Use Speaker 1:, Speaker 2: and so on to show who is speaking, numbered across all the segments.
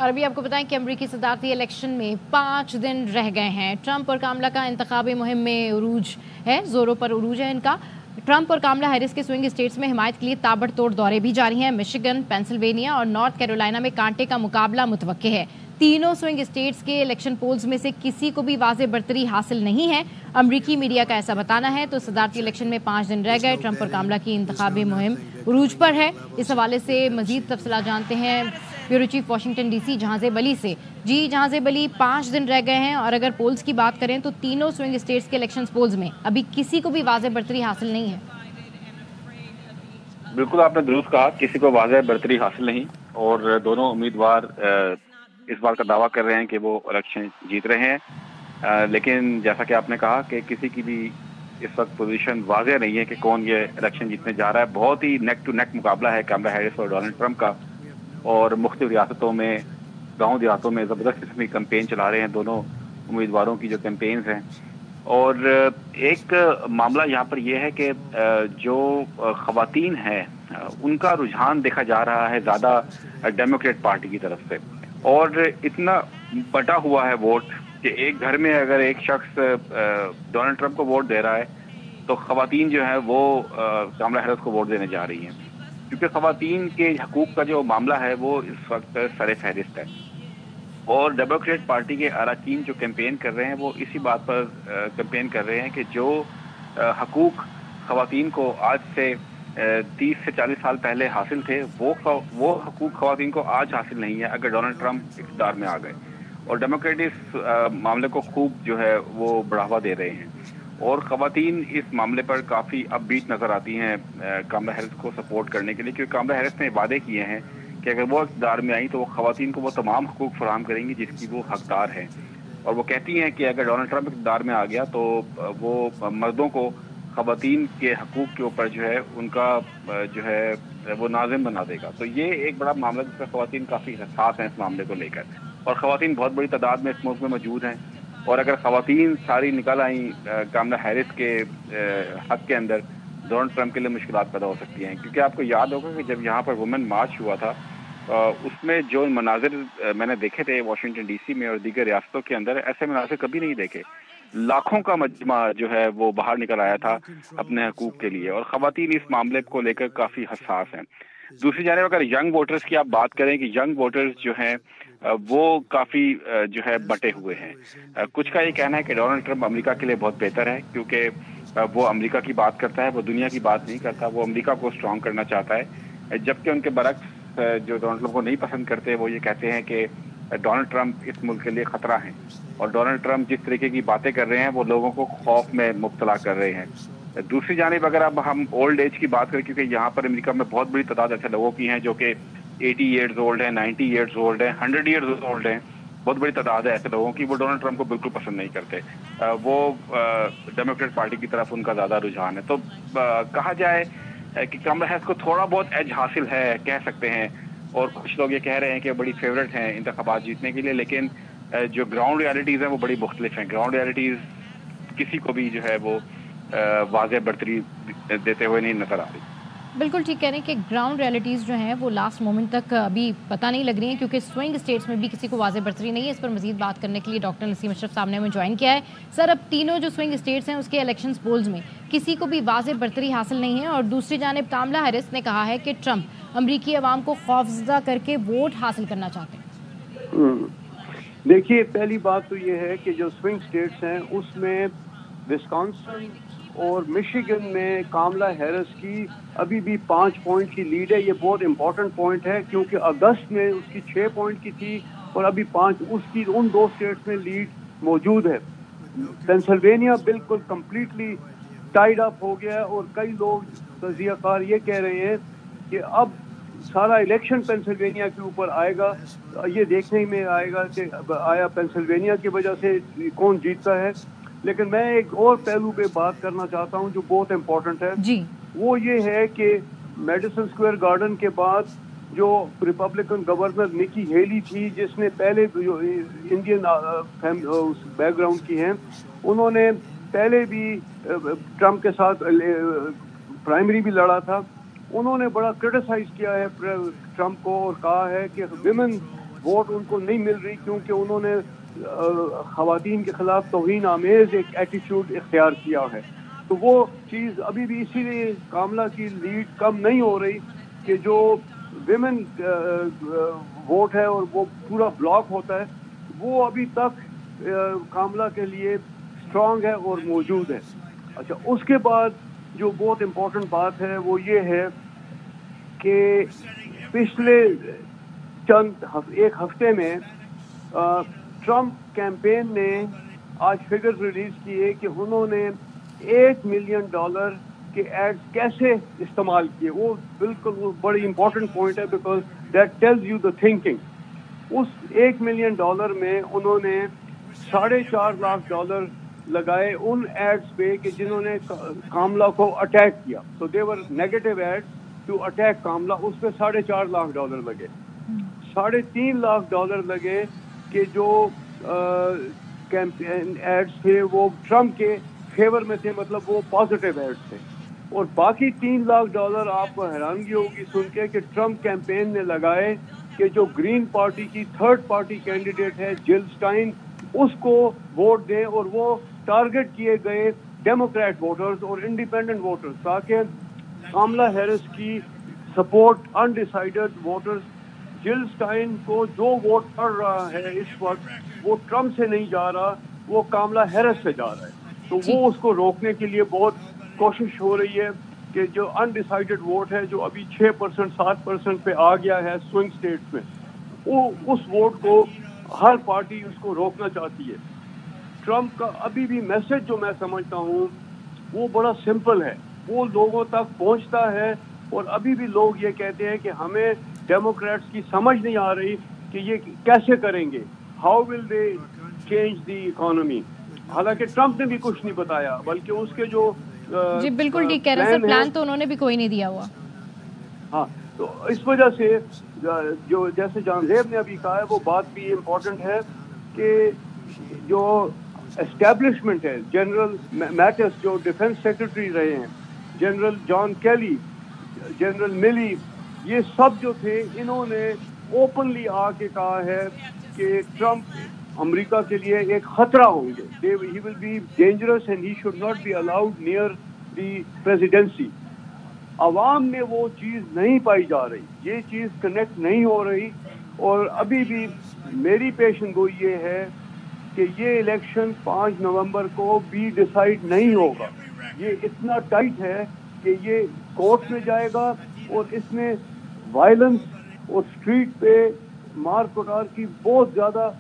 Speaker 1: اور ابھی آپ کو بتائیں کہ امریکی صدارتی الیکشن میں 5 دن رہ گئے ہیں. ٹرمپ اور کاملا کا انتخابی مہم میں عروج ہے، زوروں پر عروج ہے ان کا. ٹرمپ اور کاملا ہیرس کے سوئنگ اسٹیٹس میں حمایت کے لیے تابڑ توڑ دورے بھی جاری ہیں. مشیگن، پینسلوینیا اور نارتھ کیرولینا میں کانٹے کا مقابلہ متوقع ہے. تینوں سوئنگ اسٹیٹس کے الیکشن پولز میں سے کسی کو بھی واضح برتری حاصل نہیں ہے، امریکی میڈیا کا ایسا بتانا ہے. تو صدارتی الیکشن میں 5 دن رہ گئے، ٹرمپ اور کاملا کی انتخابی مہم عروج پر ہے. اس حوالے سے مزید تفصیلات جانتے ہیں bureau chief Washington D C جہاں زیب علی سے. جی جہاں زیب علی، 5 دن رہ گئے ہیں اور اگر پولز کی بات کریں تو تینوں سوئنگ اسٹیٹس کے الیکشن پولز میں ابھی کسی کو بھی واضح برتری حاصل نہیں ہے.
Speaker 2: بالکل آپ نے درست کہا، کسی کو واضح برتری حاصل نہیں، اور دونوں امیدوار اس بات کا دعویٰ کر رہے ہیں کہ وہ الیکشن جیت رہے ہیں، لیکن جیسا کہ آپ نے کہا کہ کسی کی بھی اس وقت پوزیشن واضح نہیں ہے کہ کون یہ الیکشن جیتنے جا رہا ہے. بہت ہی نیک ٹو نیک مقابلہ ہے کاملا ہیرس اور ڈونلڈ ٹرمپ کا، اور مختلف ریاستوں میں، گاؤں دیہاتوں میں زبردست قسم کی کمپین چلا رہے ہیں دونوں امیدواروں کی جو کیمپینز ہیں. اور ایک معاملہ یہاں پر یہ ہے کہ جو خواتین ہیں ان کا رجحان دیکھا جا رہا ہے زیادہ ڈیموکریٹ پارٹی کی طرف سے، اور اتنا بٹا ہوا ہے ووٹ کہ ایک گھر میں اگر ایک شخص ڈونلڈ ٹرمپ کو ووٹ دے رہا ہے تو خواتین جو ہے وہ کاملا ہیرس کو ووٹ دینے جا رہی ہیں، کیونکہ خواتین کے حقوق کا جو معاملہ ہے وہ اس وقت سر فہرست ہے. اور ڈیموکریٹ پارٹی کے اراکین جو کیمپین کر رہے ہیں وہ اسی بات پر کیمپین کر رہے ہیں کہ جو حقوق خواتین کو آج سے 30 سے 40 سال پہلے حاصل تھے وہ حقوق خواتین کو آج حاصل نہیں ہے اگر ڈونلڈ ٹرمپ اقتدار میں آ گئے. اور ڈیموکریٹ اس معاملے کو خوب جو ہے وہ بڑھاوا دے رہے ہیں، اور خواتین اس معاملے پر کافی اپ بیٹ نظر آتی ہیں کاملا ہیرس کو سپورٹ کرنے کے لیے، کیونکہ کاملا ہیرس نے وعدے کیے ہیں کہ اگر وہ اقتدار میں آئیں تو وہ خواتین کو وہ تمام حقوق فراہم کریں گی جس کی وہ حقدار ہیں. اور وہ کہتی ہیں کہ اگر ڈونلڈ ٹرمپ اقتدار میں آ گیا تو وہ مردوں کو خواتین کے حقوق کے اوپر جو ہے ان کا جو ہے وہ ناظم بنا دے گا. تو یہ ایک بڑا معاملہ جس پر خواتین کافی حساس ہیں اس معاملے کو لے کر، اور خواتین بہت بڑی تعداد میں اس ملک میں موجود ہیں. اور اگر خواتین ساری نکل آئیں کاملا ہیرس کے حق کے اندر، ڈونلڈ ٹرمپ کے لیے مشکلات پیدا ہو سکتی ہیں. کیونکہ آپ کو یاد ہوگا کہ جب یہاں پر وومن مارچ ہوا تھا اس میں جو مناظر میں نے دیکھے تھے واشنگٹن ڈی سی میں اور دیگر ریاستوں کے اندر، ایسے مناظر کبھی نہیں دیکھے. لاکھوں کا مجمع جو ہے وہ باہر نکل آیا تھا اپنے حقوق کے لیے، اور خواتین اس معاملے کو لے کر کافی حساس ہیں. دوسری جانب اگر ینگ ووٹرز کی آپ بات کریں کہ ینگ ووٹرز جو ہیں وہ کافی جو ہے بٹے ہوئے ہیں. کچھ کا یہ کہنا ہے کہ ڈونلڈ ٹرمپ امریکہ کے لیے بہت بہتر ہے کیونکہ وہ امریکہ کی بات کرتا ہے، وہ دنیا کی بات نہیں کرتا، وہ امریکہ کو اسٹرانگ کرنا چاہتا ہے. جبکہ ان کے برعکس جو ڈونلڈ ٹرمپ کو نہیں پسند کرتے وہ یہ کہتے ہیں کہ ڈونلڈ ٹرمپ اس ملک کے لیے خطرہ ہیں، اور ڈونلڈ ٹرمپ جس طریقے کی باتیں کر رہے ہیں وہ لوگوں کو خوف میں مبتلا کر رہے ہیں. دوسری جانب اگر اب ہم اولڈ ایج کی بات کریں، کیونکہ یہاں پر امریکہ میں بہت بڑی تعداد ایسے لوگوں کی ہیں جو کہ 80 ایئرز اولڈ ہیں، 90 ایئرز اولڈ ہیں، 100 ایئرز اولڈ ہیں. بہت بڑی تعداد ہے ایسے لوگوں کی، وہ ڈونلڈ ٹرمپ کو بالکل پسند نہیں کرتے. وہ ڈیموکریٹ پارٹی کی طرف ان کا زیادہ رجحان ہے. تو کہا جائے کہ کاملا ہیرس کو تھوڑا بہت ایج حاصل ہے کہہ سکتے ہیں، اور کچھ لوگ یہ کہہ رہے ہیں کہ بڑی فیورٹ ہیں انتخابات جیتنے کے لیے. لیکن جو گراؤنڈ ریالٹیز ہیں وہ بڑی مختلف ہیں. گراؤنڈ ریالٹیز کسی کو بھی جو ہے وہ واضح برتری دیتے ہوئے نہیں نظر آ رہی.
Speaker 1: بالکل ٹھیک کہہ رہے ہیں کہ گراؤنڈ ریالٹیز جو ہیں وہ لاسٹ مومنٹ تک ابھی پتہ نہیں لگ رہی ہیں، کیونکہ سوئنگ اسٹیٹس میں بھی کسی کو واضح برتری نہیں ہے. اس پر مزید بات کرنے کے لیے ڈاکٹر نسیم اشرف صاحب نے ہمیں جوائن کیا ہے. سر، اب تینوں جو سوئنگ اسٹیٹس ہیں اس کے الیکشن پولز میں کسی کو بھی واضح برتری حاصل نہیں ہے، اور دوسری جانب کاملا ہیرس نے کہا ہے کہ ٹرمپ امریکی عوام کو خوفزدہ کر کے ووٹ حاصل کرنا چاہتے ہیں.
Speaker 3: دیکھیے، پہلی بات تو یہ ہے کہ جو سوئنگ اسٹیٹس ہیں اس میں وسکانسن اور مشیگن میں کاملا ہیرس کی ابھی بھی 5 پوائنٹ کی لیڈ ہے. یہ بہت امپورٹنٹ پوائنٹ ہے کیونکہ اگست میں اس کی 6 پوائنٹ کی تھی اور ابھی 5 اس کی ان 2 اسٹیٹس میں لیڈ موجود ہے. پینسلوینیا بالکل کمپلیٹلی ٹائیڈ اپ ہو گیا ہے، اور کئی لوگ تجزیہ کار یہ کہہ رہے ہیں کہ اب سارا الیکشن پینسلوینیا کے اوپر آئے گا. یہ دیکھنے میں آئے گا کہ آیا پینسلوینیا کی وجہ سے کون جیتتا ہے. لیکن میں ایک اور پہلو پہ بات کرنا چاہتا ہوں جو بہت امپورٹنٹ ہے.
Speaker 1: جی،
Speaker 3: وہ یہ ہے کہ میڈیسن اسکوائر گارڈن کے بعد جو ریپبلکن گورنر نکی ہیلی تھی، جس نے پہلے انڈین بیک گراؤنڈ کی ہیں، انہوں نے پہلے بھی ٹرمپ کے ساتھ پرائمری بھی لڑا تھا. انہوں نے بڑا کرٹیسائز کیا ہے ٹرمپ کو اور کہا ہے کہ ویمن वोट उनको नहीं मिल रही क्योंकि उन्होंने ख़वातीन के खिलाफ तौहीन आमेज एक एटीट्यूड इख्तियार किया है। तो वो चीज़ अभी भी इसीलिए कामला की लीड कम नहीं हो रही कि जो विमेन वोट है और वो पूरा ब्लॉक होता है, वो अभी तक कामला के लिए स्ट्रांग है और मौजूद है। अच्छा, उसके बाद जो बहुत इम्पोर्टेंट बात है वो ये है कि पिछले एक हफ्ते में ट्रम्प कैंपेन ने आज फिगर्स रिलीज किए कि उन्होंने $8 मिलियन के एड्स कैसे इस्तेमाल किए। वो बिल्कुल वो बड़ी इंपॉर्टेंट पॉइंट है because that tells you the thinking. उस $1 मिलियन में उन्होंने $4.5 लाख लगाए उन एड्स पे कि जिन्होंने कामला को अटैक किया। तो दे वर नेगेटिव एड्स टू अटैक कामला, उस पे $4.5 लाख लगे। $3.5 लाख लगे कि जो कैंपेन एड्स थे वो ट्रम्प के फेवर में थे, मतलब वो पॉजिटिव एड्स थे। और बाकी $3 लाख आपको हैरानगी होगी सुन के कि ट्रम्प कैंपेन ने लगाए कि जो ग्रीन पार्टी की थर्ड पार्टी कैंडिडेट है जिल स्टाइन, उसको वोट दें। और वो टारगेट किए गए डेमोक्रेट वोटर्स और इंडिपेंडेंट वोटर्स, ताकि कामला हैरिस की सपोर्ट अनडिसाइडेड वोटर्स जिल स्टाइन को जो वोट पड़ रहा है इस वक्त वो ट्रम्प से नहीं जा रहा, वो कामला हैरिस से जा रहा है। तो वो उसको रोकने के लिए बहुत कोशिश हो रही है कि जो अनडिसाइडेड वोट है जो अभी 6% 7% पे आ गया है स्विंग स्टेट्स में, वो उस वोट को हर पार्टी उसको रोकना चाहती है। ट्रम्प का अभी भी मैसेज जो मैं समझता हूँ वो बड़ा सिंपल है, वो लोगों तक पहुँचता है। और अभी भी लोग ये कहते हैं कि हमें डेमोक्रेट्स की समझ नहीं आ रही कि ये कैसे करेंगे, how will they change the economy. हालांकि ट्रम्प ने भी कुछ नहीं बताया, बल्कि उसके जो
Speaker 1: जी बिल्कुल ठीक कह रहे हैं सर, प्लान तो उन्होंने भी कोई नहीं दिया हुआ।
Speaker 3: हाँ, तो इस वजह से जो जैसे जानजेब ने अभी कहा है वो बात भी इम्पोर्टेंट है कि जो एस्टेब्लिशमेंट है, जनरल मैटिस जो डिफेंस सेक्रेटरी रहे हैं, जनरल जॉन केली, जनरल मिली, ये सब जो थे इन्होंने ओपनली आके कहा है कि ट्रम्प अमेरिका के लिए एक खतरा होंगे। He will be dangerous and he should not be allowed near the presidency. अवाम में वो चीज़ नहीं पाई जा रही, ये चीज़ कनेक्ट नहीं हो रही। और अभी भी मेरी पेशन गोई ये है कि ये इलेक्शन 5 नवंबर को भी डिसाइड नहीं होगा। ये इतना टाइट है कि ये कोर्ट में जाएगा और इसमें वायलेंस और स्ट्रीट पे मार कुटार की बहुत ज़्यादा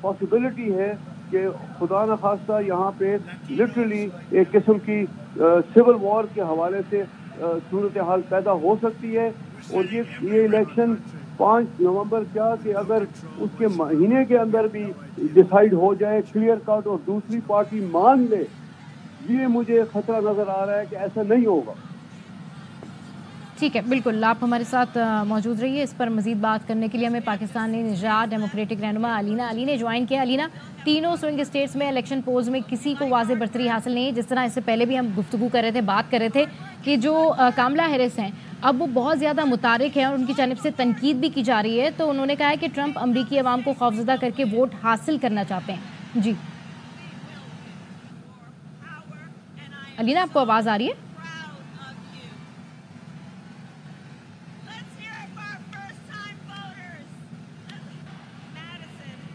Speaker 3: पॉसिबिलिटी है कि खुदा न खास्ता यहाँ पे लिटरली एक किस्म की सिविल वॉर के हवाले से सूरत हाल पैदा हो सकती है। और ये इलेक्शन 5 नवंबर क्या कि अगर उसके महीने के अंदर भी डिसाइड हो जाए क्लियर कट और दूसरी पार्टी मान ले, ये मुझे खतरा नज़र आ रहा है कि ऐसा नहीं होगा।
Speaker 1: ठीक है, बिल्कुल आप हमारे साथ मौजूद रहिए। इस पर मजीद बात करने के लिए हमें पाकिस्तानी निजात डेमोक्रेटिक रहनुमा अलीना अली ने ज्वाइन किया। अलीना, तीनों स्विंग स्टेट्स में इलेक्शन पोल्स में किसी को वाज़े बरतरी हासिल नहीं है। जिस तरह इससे पहले भी हम गुफ्तगू कर रहे थे, बात कर रहे थे कि जो कामला हैरिस हैं अब वो बहुत ज़्यादा मुतारिक हैं और उनकी जानिब से तनकीद भी की जा रही है। तो उन्होंने कहा है कि ट्रम्प अमरीकी अवाम को खौफजदा करके वोट हासिल करना चाहते हैं। जी अलीना, आपको आवाज़ आ रही है?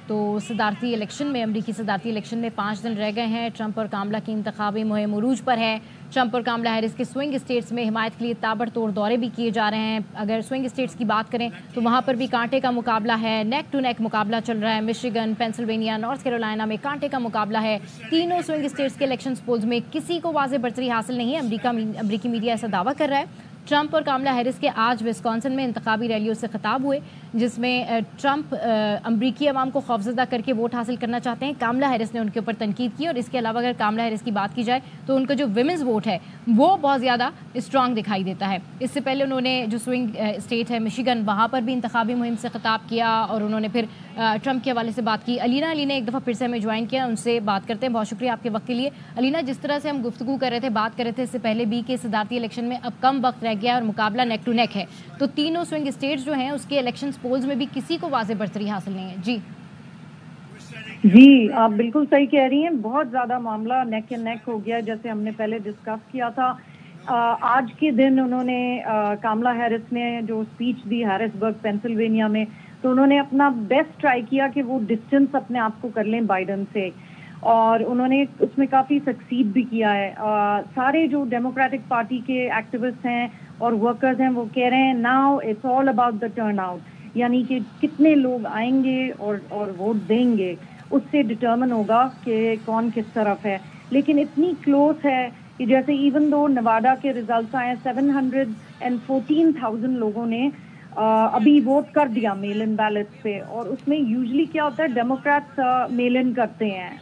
Speaker 1: तो सदारती इलेक्शन में, अमरीकी सदारती इलेक्शन में 5 दिन रह गए हैं। ट्रम्प और कामला की इंतखाबी मुहिम उरूज पर है। ट्रम्प और कामला हैरिस के स्विंग स्टेट्स में हिमायत के लिए ताबड़तोड़ दौरे भी किए जा रहे हैं। अगर स्विंग स्टेट्स की बात करें तो वहाँ पर भी कांटे का मुकाबला है, नेक टू नेक मुकाबला चल रहा है। मिशिगन, पेंसिल्वेनिया, नॉर्थ कैरोलिना में कांटे का मुकाबला है। तीनों स्विंग स्टेट्स के इलेक्शन पोल्स में किसी को वाज़े बरतरी हासिल नहीं है। अमरीकी मीडिया ऐसा दावा कर रहा है। ट्रम्प और कामला हैरिस के आज विस्कॉन्सिन में इंतखाबी रैलियों से खिताब हुए, जिसमें ट्रम्प अमरीकी अवाम को खौफजदा करके वोट हासिल करना चाहते हैं। कामला हैरिस ने उनके ऊपर तनकीद की। और इसके अलावा अगर कामला हैरिस की बात की जाए तो उनका जो विमेंस वोट है वो बहुत ज़्यादा स्ट्रॉन्ग दिखाई देता है। इससे पहले उन्होंने जो स्विंग स्टेट है मिशिगन, वहाँ पर भी इंतखाबी मुहिम से खिताब किया और उन्होंने फिर ट्रम्प के हवाले से बात की। अलीना अली ने एक दफ़ा फिर से हमें ज्वाइन किया, उनसे बात करते हैं। बहुत शुक्रिया आपके वक्त के लिए। अलीना, जिस तरह से हम गुफ्तगू कर रहे थे, बात कर रहे थे इससे पहले भी कि सदारती इलेक्शन में अब कम वक्त रह रह गया है और मुकाबला नेक टू नेक है, तो तीनों स्विंग स्टेट्स जो हैं उसके इलेक्शंस पोल्स में भी किसी को वाज़ेह बढ़तरी हासिल नहीं है।
Speaker 4: जी, आप बिल्कुल सही कह रही हैं। बहुत ज़्यादा मामला नेक एंड नेक हो गया, जैसे हमने पहले डिस्कस किया था। आज के दिन उन्होंने कामला हैरिस ने जो स्पीच दी हैरिसबर्ग पेंसिल्वेनिया में, तो उन्होंने अपना बेस्ट ट्राई किया कि वो डिस्टेंस अपने आप को कर लें बाइडन से, और उन्होंने उसमें काफ़ी सक्सीड भी किया है। सारे जो डेमोक्रेटिक पार्टी के एक्टिविस्ट हैं और वर्कर्स हैं वो कह रहे हैं now it's all about the turn out, यानी कि कितने लोग आएंगे और वोट देंगे उससे डिटर्मिन होगा कि कौन किस तरफ है। लेकिन इतनी क्लोज है कि जैसे इवन दो नवाडा के रिजल्ट्स आए 714,000 लोगों ने अभी वोट कर दिया मेल इन बैलेट्स पे, और उसमें यूजुअली क्या होता है डेमोक्रेट्स मेल इन करते हैं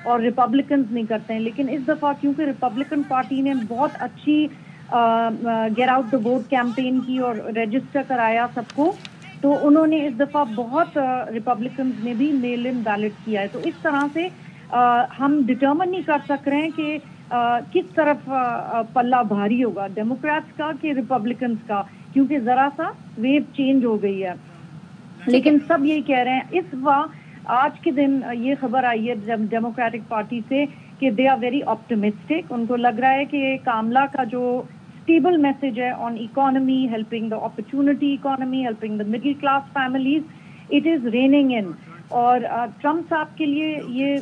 Speaker 4: और रिपब्लिकन्स नहीं करते हैं। लेकिन इस दफ़ा क्योंकि रिपब्लिकन पार्टी ने बहुत अच्छी get out the vote campaign की और रजिस्टर कराया सबको, तो उन्होंने इस दफ़ा बहुत रिपब्लिकन्स ने भी मेल इन बैलेट किया है। तो इस तरह से हम डिटर्मिन नहीं कर सक रहे हैं कि किस तरफ पल्ला भारी होगा, डेमोक्रेट्स का कि रिपब्लिकन्स का, क्योंकि ज़रा सा वेव चेंज हो गई है। लेकिन सब यही कह रहे हैं इस आज के दिन ये खबर आई है जब डेमोक्रेटिक पार्टी से कि दे आर वेरी ऑप्टिमिस्टिक। उनको लग रहा है कि कामला का जो स्टेबल मैसेज है on economy, helping the opportunity economy, helping the middle class families, it is raining इन। और ट्रम्प साहब के लिए ये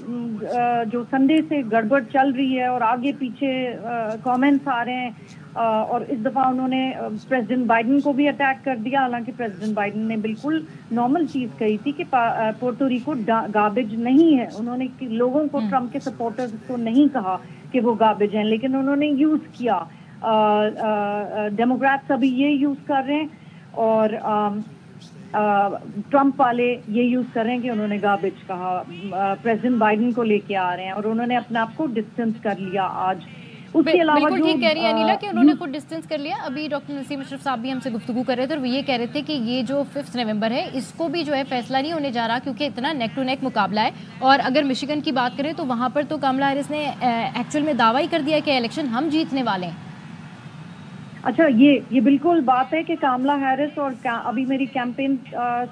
Speaker 4: जो संडे से गड़बड़ चल रही है और आगे पीछे कमेंट्स आ रहे हैं, और इस दफ़ा उन्होंने प्रेसिडेंट बाइडन को भी अटैक कर दिया, हालांकि प्रेसिडेंट बाइडन ने बिल्कुल नॉर्मल चीज़ कही थी कि पोर्टो रिको गार्बेज नहीं है। उन्होंने लोगों को, ट्रम्प के सपोर्टर्स को नहीं कहा कि वो गार्बेज हैं, लेकिन उन्होंने यूज़ किया। डेमोक्रेट्स अभी ये यूज़ कर रहे हैं और ट्रम्प वाले ये यूज़ कर रहे हैं कि उन्होंने गार्बेज कहा। प्रेसिडेंट बाइडन को लेके आ रहे हैं और उन्होंने अपने आप को डिस्टेंस कर लिया आज। उसके अलावा
Speaker 1: बिल्कुल ठीक कह रही है अनिला कि उन्होंने खुद डिस्टेंस कर लिया। अभी डॉक्टर नसीम अशरफ साहब भी हमसे गुफ्तगू कर रहे थे और वो ये कह रहे थे कि ये जो 5 नवंबर है इसको भी जो है फैसला नहीं होने जा रहा, क्योंकि इतना नेक टू नेक मुकाबला है। और अगर मिशिगन की बात करें तो वहाँ पर तो कामला हैरिस ने एक्चुअल में दावा ही कर दिया कि इलेक्शन हम जीतने वाले हैं।
Speaker 4: अच्छा, ये बिल्कुल बात है कि कामला हैरिस, और अभी मेरी कैंपेन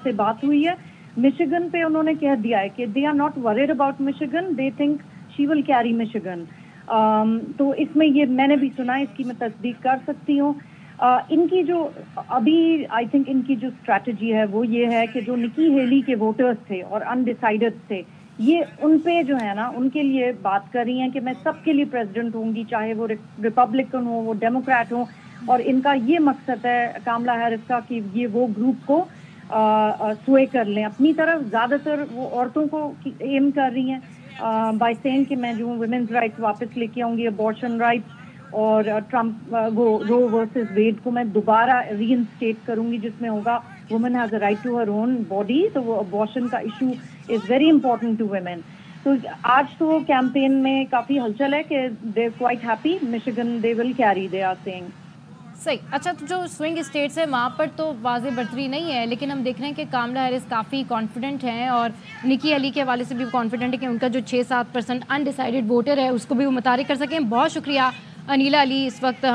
Speaker 4: से बात हुई है, मिशिगन पे उन्होंने कह दिया है कि they are not worried about Michigan, they think she will carry Michigan. तो इसमें ये मैंने भी सुना, इसकी मैं तस्दीक कर सकती हूँ। इनकी जो अभी आई थिंक इनकी जो स्ट्रैटेजी है वो ये है कि जो निकी हेली के वोटर्स थे और अनडिसाइडेड थे, ये उन पे जो है ना उनके लिए बात कर रही हैं कि मैं सबके लिए प्रेसिडेंट होंगी, चाहे वो रिपब्लिकन हो वो डेमोक्रेट हो। और इनका ये मकसद है कामला हैरिस का कि ये वो ग्रुप को स्वे कर लें अपनी तरफ। ज़्यादातर वो औरतों को एम कर रही हैं बाय सेइंग कि मैं जो वुमेन्स राइट्स वापस लेके आऊँगी, अबॉर्शन राइट्स, और ट्रम्प रो वर्सेस वेड को मैं दोबारा रीइंस्टेट करूँगी, जिसमें होगा women has a right to her own body. तो वो अबॉर्शन का issue is very important to women. तो आज तो कैंपेन में काफ़ी हलचल है कि they are quite happy, Michigan they will carry, they are saying.
Speaker 1: सही। अच्छा, तो जो स्विंग स्टेट्स है वहाँ पर तो वाज़ेह बढ़तरी नहीं है, लेकिन हम देख रहे हैं कि कामला हैरिस काफ़ी कॉन्फिडेंट हैं और निकी हेली के हवाले से भी कॉन्फिडेंट है कि उनका जो 6-7% अनडिसाइडेड वोटर है उसको भी वो मुतारिक कर सकें। बहुत शुक्रिया अनिला अली इस वक्त